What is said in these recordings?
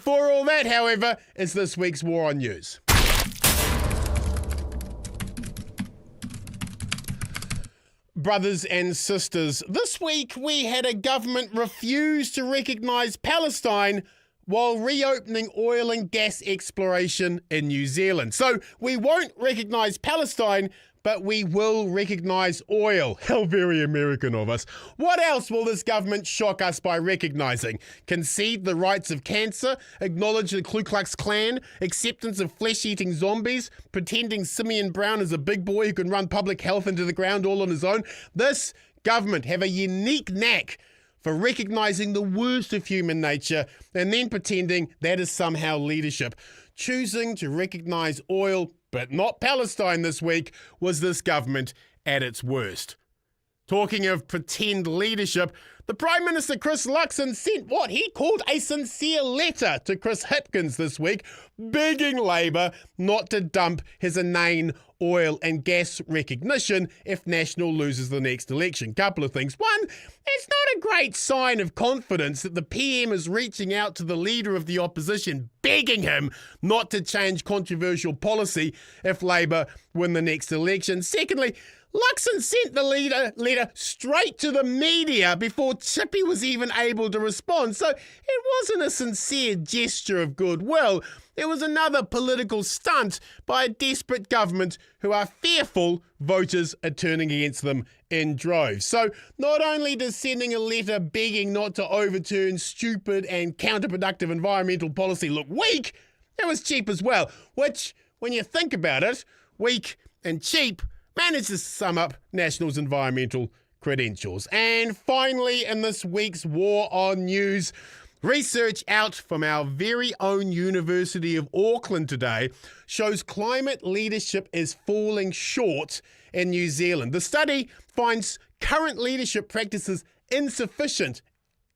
For all that, however, is this week's War on News. Brothers and sisters, this week we had a government refuse to recognise Palestine while reopening oil and gas exploration in New Zealand. So we won't recognise Palestine, but we will recognise oil. How very American of us. What else will this government shock us by recognising? Concede the rights of cancer, acknowledge the Ku Klux Klan, acceptance of flesh-eating zombies, pretending Simeon Brown is a big boy who can run public health into the ground all on his own. This government have a unique knack for recognising the worst of human nature and then pretending that is somehow leadership. Choosing to recognise oil but not Palestine this week was this government at its worst. Talking of pretend leadership, the Prime Minister Chris Luxon sent what he called a sincere letter to Chris Hipkins this week, begging Labour not to dump his inane oil and gas recognition if National loses the next election. Couple of things. One, it's not a great sign of confidence that the PM is reaching out to the leader of the opposition, begging him not to change controversial policy if Labour win the next election. Secondly, Luxon sent the letter straight to the media before Chippy was even able to respond. So it wasn't a sincere gesture of goodwill. It was another political stunt by a desperate government who are fearful voters are turning against them in droves. So not only does sending a letter begging not to overturn stupid and counterproductive environmental policy look weak, it was cheap as well, which, when you think about it, weak and cheap manages to sum up National's environmental credentials. And finally, in this week's War on News, research out from our very own University of Auckland today shows climate leadership is falling short in New Zealand. The study finds current leadership practices insufficient,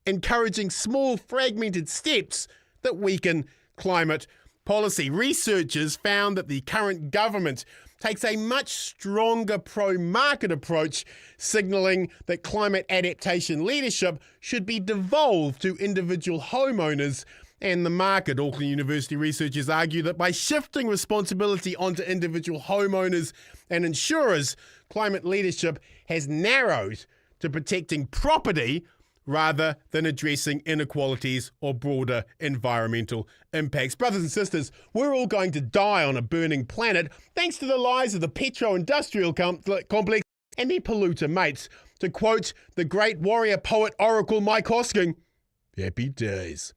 encouraging small fragmented steps that weaken climate policy. Researchers found that the current government takes a much stronger pro-market approach, signalling that climate adaptation leadership should be devolved to individual homeowners and the market. Auckland University researchers argue that by shifting responsibility onto individual homeowners and insurers, climate leadership has narrowed to protecting property rather than addressing inequalities or broader environmental impacts. Brothers and sisters, we're all going to die on a burning planet thanks to the lies of the petro-industrial complex and their polluter mates. To quote the great warrior poet oracle Mike Hosking, happy days.